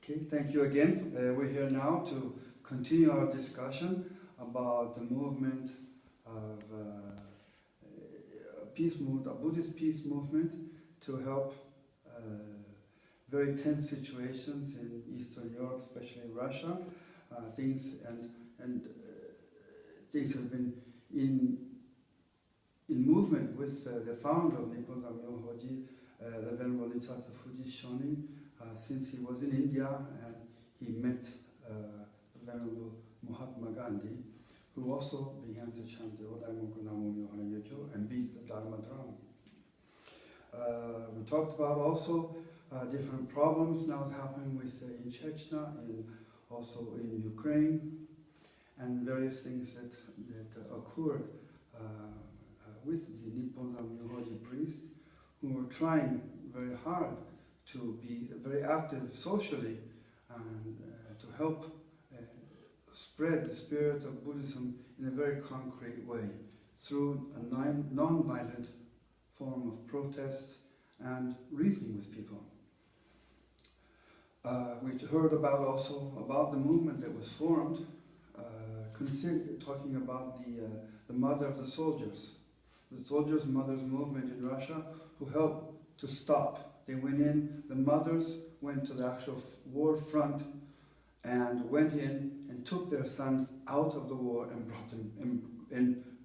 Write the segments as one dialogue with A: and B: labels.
A: Okay, thank you again. We're here now to continue our discussion about the movement of a Buddhist peace movement to help very tense situations in Eastern Europe, especially Russia. Things have been in movement with the founder of Nipponzan Myōhōji, Reverendo Shōnin, since he was in India and he met Reverendo Mahatma Gandhi, who also began to chant the and beat the Dharma drum. We talked about also different problems now happening with in Chechnya, also in Ukraine, and various things that occurred with the Nipponzan Myōhōji priest, who were trying very hard to be very active socially and to help spread the spirit of Buddhism in a very concrete way through a non-violent form of protest and reasoning with people. We heard also about the movement that was formed, talking about the mother of the soldiers mothers movement in Russia, who helped to stop. They went in, the mothers went to the actual war front and went in and took their sons out of the war and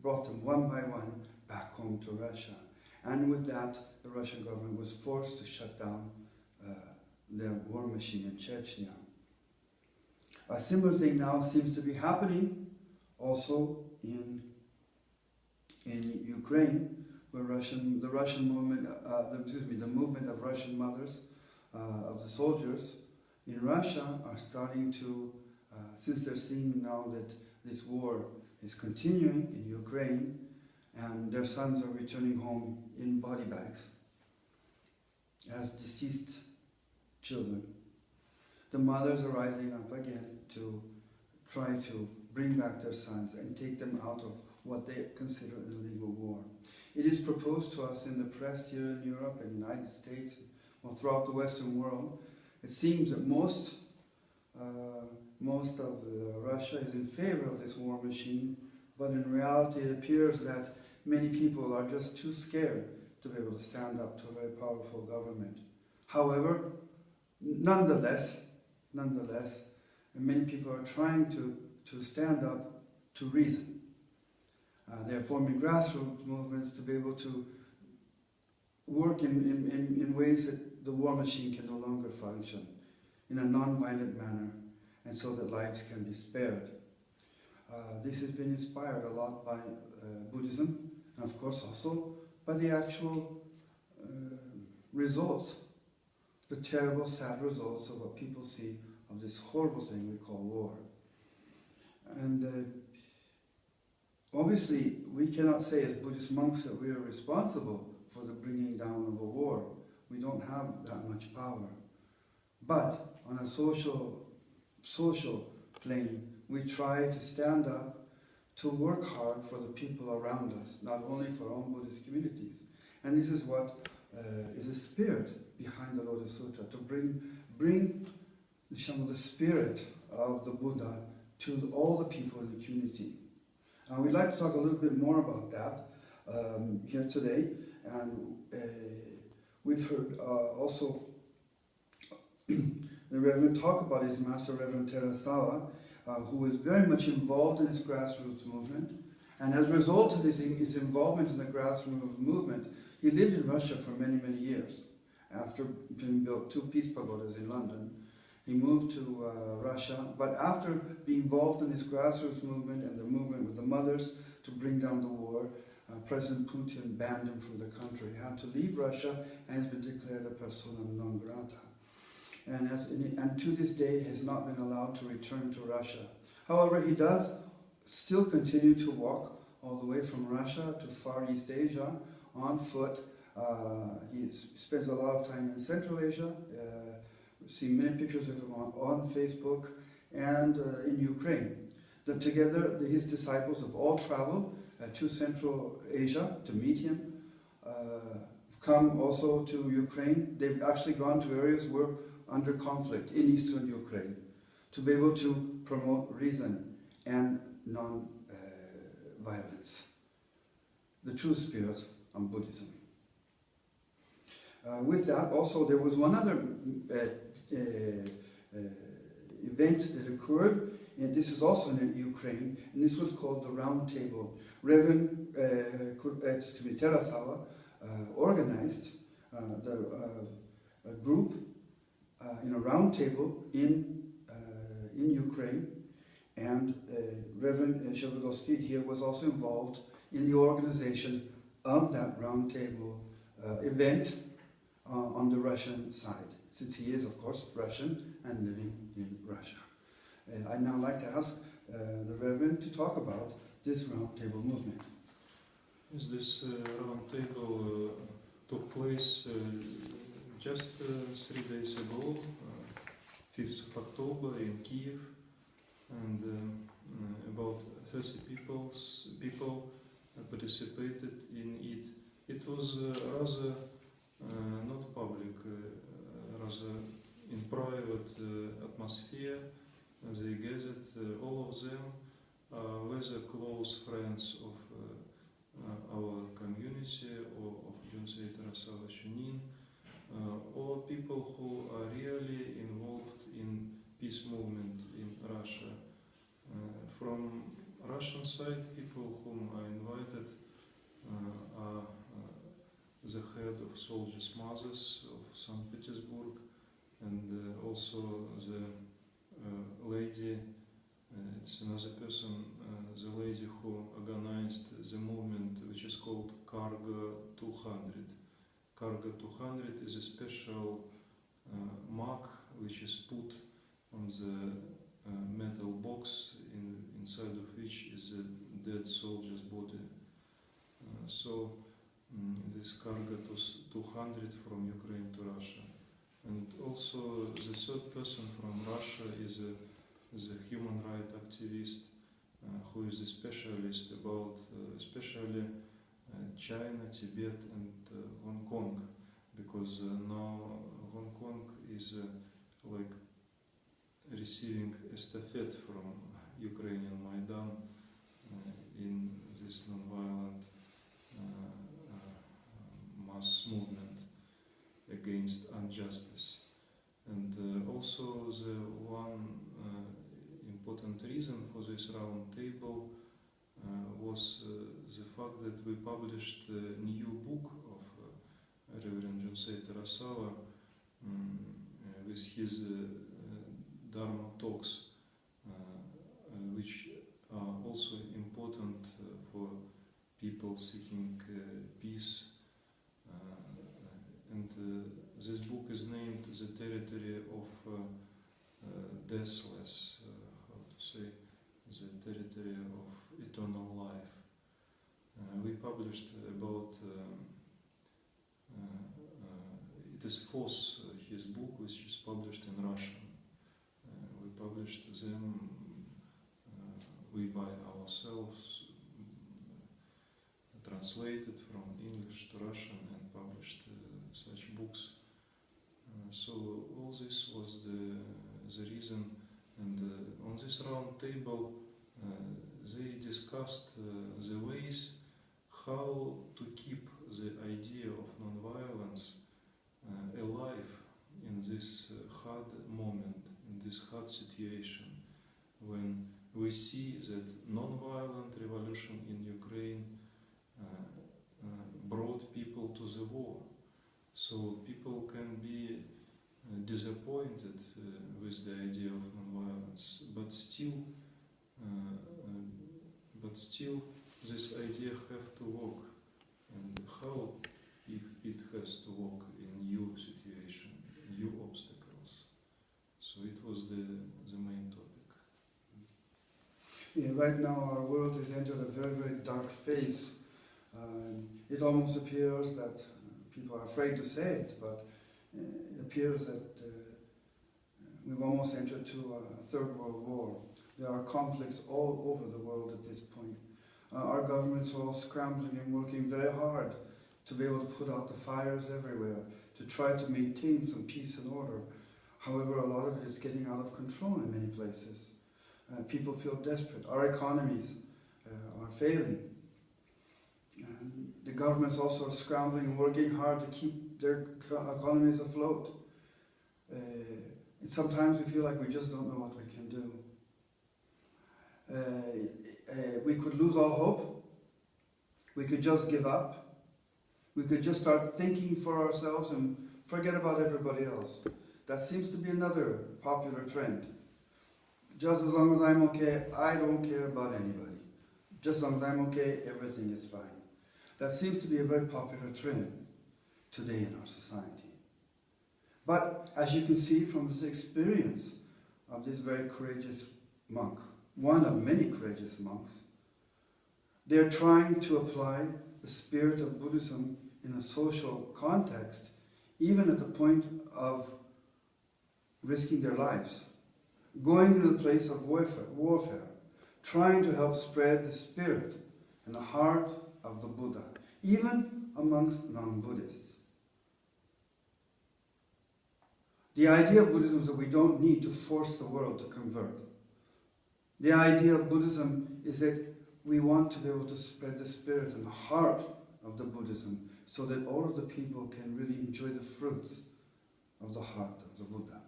A: brought them one by one back home to Russia. And with that, the Russian government was forced to shut down their war machine in Chechnya. A similar thing now seems to be happening also in Ukraine, where the movement of Russian mothers of the soldiers in Russia are starting to, since they're seeing now that this war is continuing in Ukraine and their sons are returning home in body bags as deceased children, the mothers are rising up again to try to bring back their sons and take them out of what they consider an illegal war. It is proposed to us in the press here in Europe and the United States, well, throughout the Western world. It seems that most of Russia is in favor of this war machine, but in reality it appears that many people are just too scared to be able to stand up to a very powerful government. However, nonetheless, many people are trying to stand up to reason. They're forming grassroots movements to be able to work in ways that the war machine can no longer function in a non-violent manner, and so that lives can be spared. This has been inspired a lot by Buddhism, and of course also by the actual results, the terrible, sad results of what people see of this horrible thing we call war. And obviously, we cannot say as Buddhist monks that we are responsible for the bringing down of a war. We don't have that much power. But on a social plane, we try to stand up to work hard for the people around us, not only for our own Buddhist communities. And this is what is the spirit behind the Lotus Sutra, to bring the spirit of the Buddha to all the people in the community. And we'd like to talk a little bit more about that here today. And we've heard also the Reverend talk about his master, Reverend Terasawa, who is very much involved in this grassroots movement. And as a result of his involvement in the grassroots movement, he lived in Russia for many, many years. After having built 2 peace pagodas in London, he moved to Russia, but after being involved in this grassroots movement and the movement with the mothers to bring down the war, President Putin banned him from the country. He had to leave Russia and has been declared a persona non grata. And to this day has not been allowed to return to Russia. However, he does still continue to walk all the way from Russia to Far East Asia on foot. He spends a lot of time in Central Asia. We've seen many pictures of him on Facebook and in Ukraine. Together, his disciples have all traveled to Central Asia to meet him, come also to Ukraine. They've actually gone to areas where under conflict in eastern Ukraine, to be able to promote reason and non-violence, the true spirit of Buddhism. With that, also there was one other event that occurred, and this is also in Ukraine, and this was called the Round Table. Reverend Terasawa organized a group in a round table in Ukraine, and Reverend Shvedovski here was also involved in the organization of that round table event on the Russian side, since he is, of course, Russian and living in Russia. I'd now like to ask the Reverend to talk about this round table movement.
B: Yes, this round table took place just 3 days ago, 5th of October in Kiev, and about 30 people participated in it. It was rather not public, rather in private atmosphere. They gathered, all of them were the close friends of our community, or of Junsei Terasawa Shōnin, or people who are really involved in peace movement in Russia. From Russian side, people whom I invited are the head of Soldiers' Mothers of St. Petersburg, and also the lady, it's another person, the lady who organized the movement which is called Cargo 200. Cargo 200 is a special mark which is put on the metal box inside of which is a dead soldier's body. So this Cargo 200 from Ukraine to Russia. And also the third person from Russia is a human rights activist who is a specialist about especially China, Tibet and Hong Kong, because now Hong Kong is like receiving estafette from Ukrainian Maidan in this non-violent mass movement against injustice. And also the one important reason for this round table was the fact that we published a new book of Reverend Junsei Terasawa with his Dharma talks, which are also important for people seeking peace. And this book is named The Territory of Deathless, how to say, the territory of eternal life. We published about, it is fourth his book, which is published in Russian. We published them, we by ourselves translated from English to Russian and published such books. So all this was the reason, and on this round table they discussed the ways how to keep the idea of non-violence alive in this hard moment, in this hard situation, when we see that non-violent revolution in Ukraine brought people to the war. So people can be disappointed with the idea of non-violence, but still this idea have to work. And how it has to work in new situation, new obstacles. So it was the main topic.
A: Yeah, right now our world has entered a very, very dark phase. It almost appears that people are afraid to say it, but it appears that we've almost entered to a third world war. There are conflicts all over the world at this point. Our governments are all scrambling and working very hard to be able to put out the fires everywhere, to try to maintain some peace and order. However, a lot of it is getting out of control in many places. People feel desperate. Our economies are failing. And the governments also are scrambling and working hard to keep their economies afloat. And sometimes we feel like we just don't know what we can do. We could lose all hope. We could just give up. We could just start thinking for ourselves and forget about everybody else. That seems to be another popular trend. Just as long as I'm okay, I don't care about anybody. Just as long as I'm okay, everything is fine. That seems to be a very popular trend today in our society. But as you can see from the experience of this very courageous monk, one of many courageous monks, they're trying to apply the spirit of Buddhism in a social context, even at the point of risking their lives, going into the place of warfare, trying to help spread the spirit and the heart of the Buddha, even amongst non-Buddhists. The idea of Buddhism is that we don't need to force the world to convert. The idea of Buddhism is that we want to be able to spread the spirit and the heart of the Buddhism so that all of the people can really enjoy the fruits of the heart of the Buddha.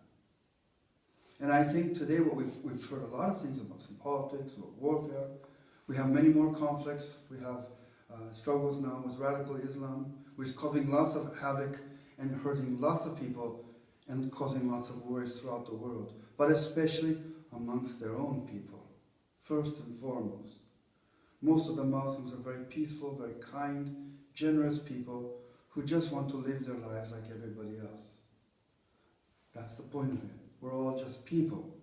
A: And I think today what we've heard a lot of things about some politics, about warfare. We have many more conflicts. We have struggles now with radical Islam, which is causing lots of havoc and hurting lots of people and causing lots of worries throughout the world, but especially amongst their own people, first and foremost. Most of the Muslims are very peaceful, very kind, generous people who just want to live their lives like everybody else. That's the point of it. We're all just people.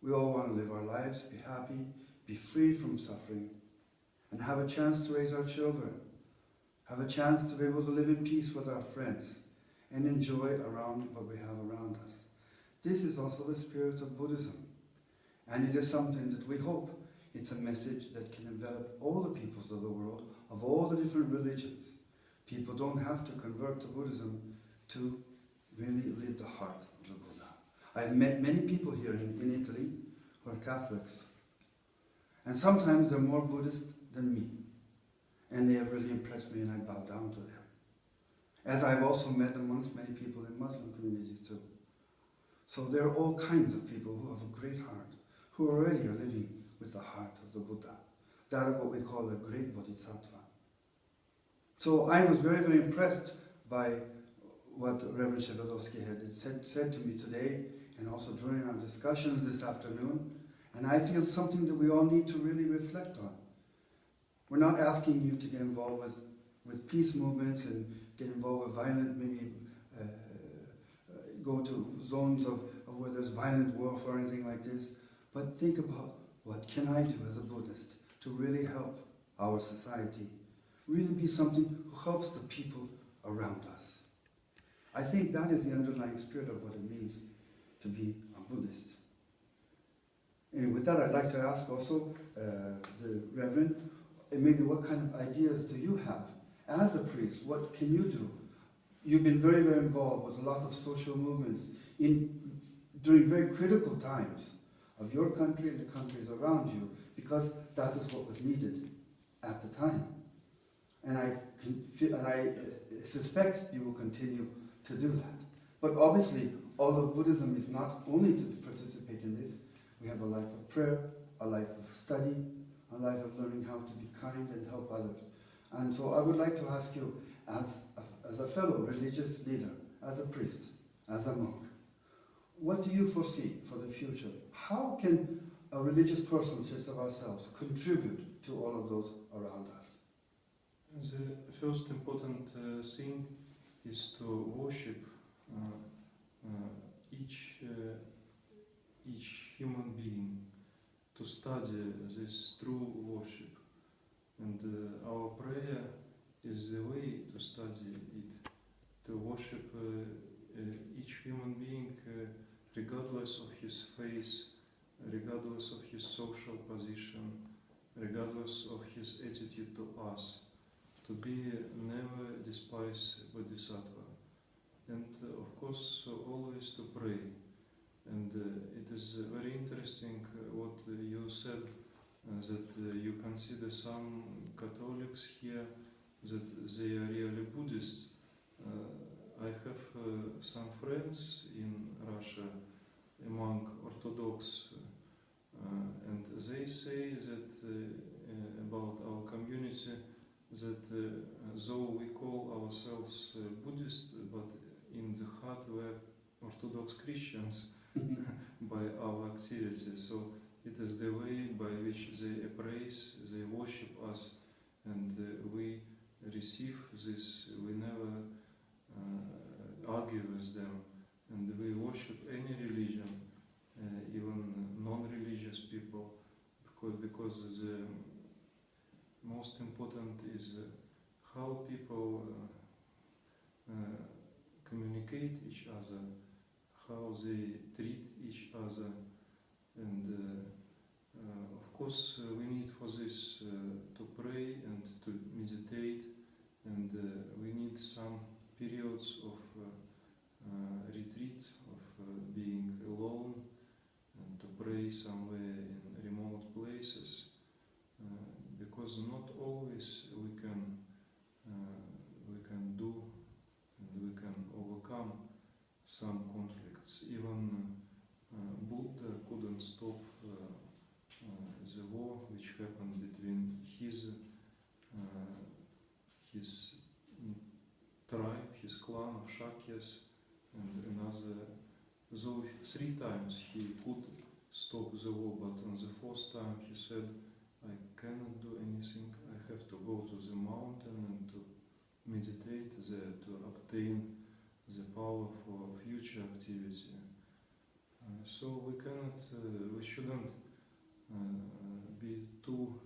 A: We all want to live our lives, be happy, be free from suffering, and have a chance to raise our children, have a chance to be able to live in peace with our friends, and enjoy around what we have around us. This is also the spirit of Buddhism, and it is something that we hope it's a message that can envelop all the peoples of the world, of all the different religions. People don't have to convert to Buddhism to really live the heart of the Buddha. I've met many people here in Italy who are Catholics, and sometimes they're more Buddhist than me, and they have really impressed me, and I bow down to them. As I've also met amongst many people in Muslim communities too. So there are all kinds of people who have a great heart, who already are living with the heart of the Buddha, that of what we call a great bodhisattva. So I was very, very impressed by what Reverend Shvedovski had said to me today, and also during our discussions this afternoon, and I feel something that we all need to really reflect on. We're not asking you to get involved with peace movements and get involved with violent, maybe go to zones of where there's violent warfare or anything like this, but think about what can I do as a Buddhist to really help our society, really be something who helps the people around us. I think that is the underlying spirit of what it means to be a Buddhist. And with that, I'd like to ask also the Reverend, maybe what kind of ideas do you have as a priest? What can you do? You've been very, very involved with a lot of social movements during very critical times of your country and the countries around you, because that is what was needed at the time. And I suspect you will continue to do that. But obviously, although Buddhism is not only to participate in this, we have a life of prayer, a life of study, a life of learning how to be kind and help others. And so I would like to ask you, as a fellow religious leader, as a priest, as a monk, what do you foresee for the future? How can a religious person such as ourselves contribute to all of those around us?
B: The first important thing is to worship each human being, to study this true worship. And our prayer is the way to study it, to worship each human being regardless of his faith, regardless of his social position, regardless of his attitude to us, to be never despise bodhisattva. And of course always to pray. And it is very interesting what you said, that you consider some Catholics here that they are really Buddhists. I have some friends in Russia among Orthodox, and they say that about our community that though we call ourselves Buddhist, but in the heart we're Orthodox Christians by our activity. So it is the way by which they appraise, they worship us, and we receive this. We never argue with them, and we worship any religion, even non-religious people, because the most important is how people communicate each other, how they treat each other, and of course we need for this to pray and to meditate, and we need some periods of retreat, of being alone, and to pray somewhere in remote places, because not always we can do and we can overcome some conflicts. Even Buddha couldn't stop the war which happened between his tribe, his clan of Shakyas, and another. Though 3 times he could stop the war, but on the 4th time he said, I cannot do anything, I have to go to the mountain and to meditate there, to obtain the power for future activity. So we cannot, we shouldn't be too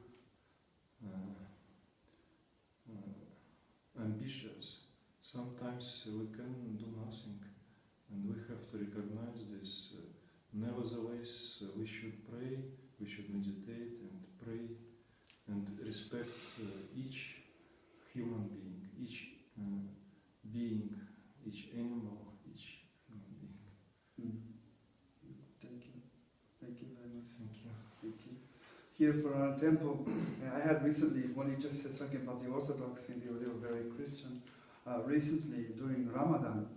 B: ambitious. Sometimes we can do nothing, and we have to recognize this. Nevertheless, we should pray, we should meditate and pray, and respect each human being, each being, each animal, each human being.
A: Thank you. Thank you very much.
B: Thank you.
A: Thank you. Here for our temple, I had recently, when you just said something about the Orthodoxy, they were very Christian. Recently, during Ramadan,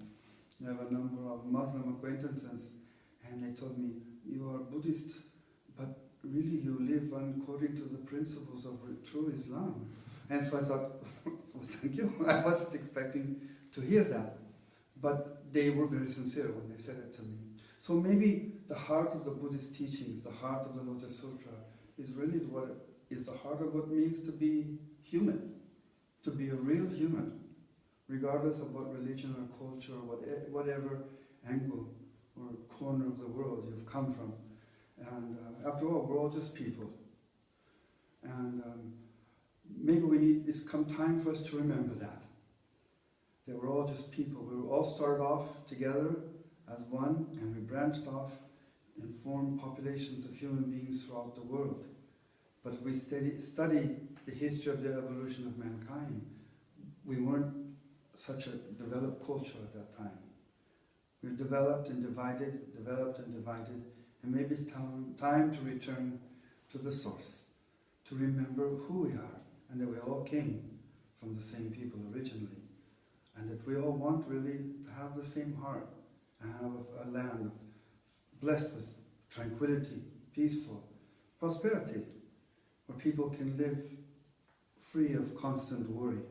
A: I have a number of Muslim acquaintances, and they told me, you are Buddhist, but really you live according to the principles of true Islam. And so I thought, well, thank you. I wasn't expecting to hear that. But they were very sincere when they said it to me. So maybe the heart of the Buddhist teachings, the heart of the Lotus Sutra, is really what is the heart of what it means to be human, to be a real human, regardless of what religion or culture or whatever angle or corner of the world you've come from. And after all, we're all just people. And maybe it's come time for us to remember that we're all just people. We all started off together as one, and we branched off and formed populations of human beings throughout the world. But if we study the history of the evolution of mankind, we weren't such a developed culture at that time. We've developed and divided, and maybe it's time to return to the source, to remember who we are, and that we all came from the same people originally, and that we all want really to have the same heart, and have a land blessed with tranquility, peaceful, prosperity, where people can live free of constant worry,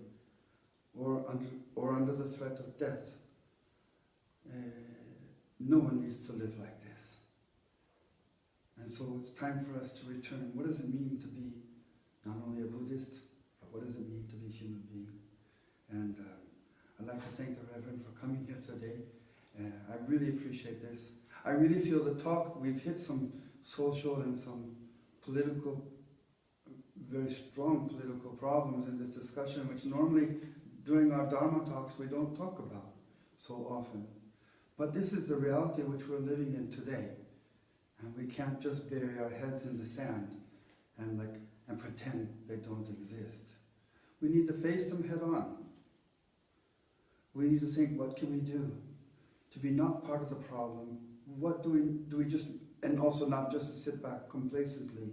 A: or under the threat of death. No one needs to live like this. And so it's time for us to return. What does it mean to be not only a Buddhist, but what does it mean to be a human being? And I'd like to thank the Reverend for coming here today. I really appreciate this. I really feel the talk, we've hit some social and some political, very strong political problems in this discussion, which normally during our Dharma talks we don't talk about so often. But this is the reality which we're living in today. And we can't just bury our heads in the sand and pretend they don't exist. We need to face them head on. We need to think, what can we do to be not part of the problem, what do we just, and also not just to sit back complacently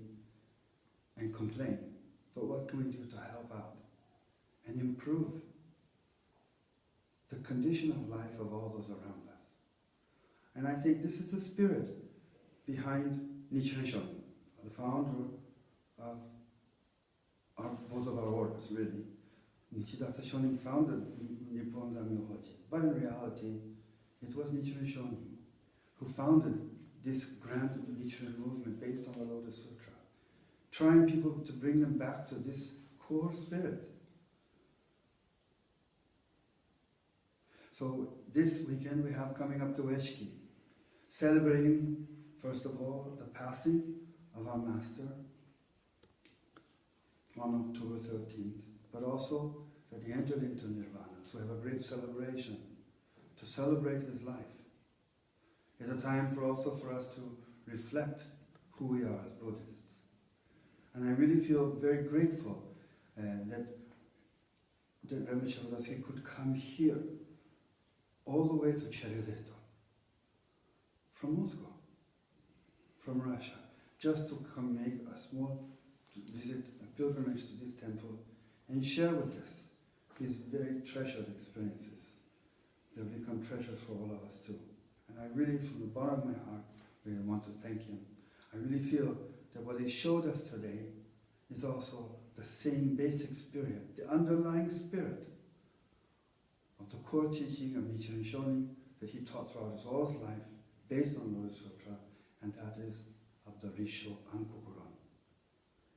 A: and complain, but what can we do to help out and improve the condition of life of all those around us? And I think this is the spirit behind Nichinyō Shōnin, the founder of both of our orders, really. Nichidata Shōnin founded Nipponzan Myōhōji, but in reality, it was Nichinyō Shōnin who founded this grand Nichiren movement based on the Lotus Sutra, trying people to bring them back to this core spirit. So this weekend we have coming up to Eshiki, celebrating, first of all, the passing of our Master on October 13th, but also that he entered into Nirvana. So we have a great celebration to celebrate his life. It's a time also for us to reflect who we are as Buddhists. And I really feel very grateful that Reverendo Shvedovski could come here, all the way to Cherezeto, from Moscow, from Russia, just to come make a small visit, a pilgrimage to this temple, and share with us his very treasured experiences. They'll become treasures for all of us too. And I really, from the bottom of my heart, really want to thank him. I really feel that what he showed us today is also the same basic spirit, the underlying spirit of the core teaching of Nichiren Shōnin that he taught throughout his whole life, based on Lotus Sutra, and that is of the Risho Ankokuron,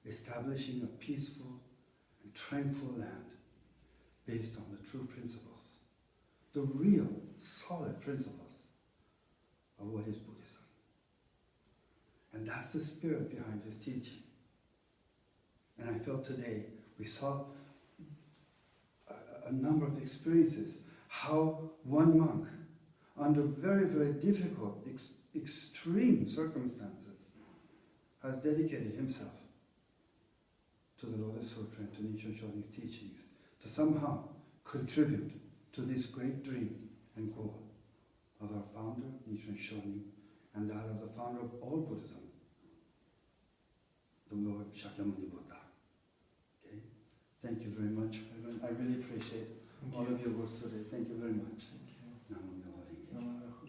A: establishing a peaceful and tranquil land based on the true principles, the real solid principles of what is Buddhism. And that's the spirit behind his teaching. And I felt today, we saw a number of experiences, how one monk, under very, very difficult, extreme circumstances, has dedicated himself to the Lotus Sutra and to Nichiren Shōnin's teachings, to somehow contribute to this great dream and goal of our founder, Nichiren Shōnin, and that of the founder of all Buddhism, the Lord Shakyamuni Buddha. Okay? Thank you very much. I really appreciate all of your words today. Thank you very much.
B: Thank you.
A: Namo Myoho Renge Kyo.
B: Namo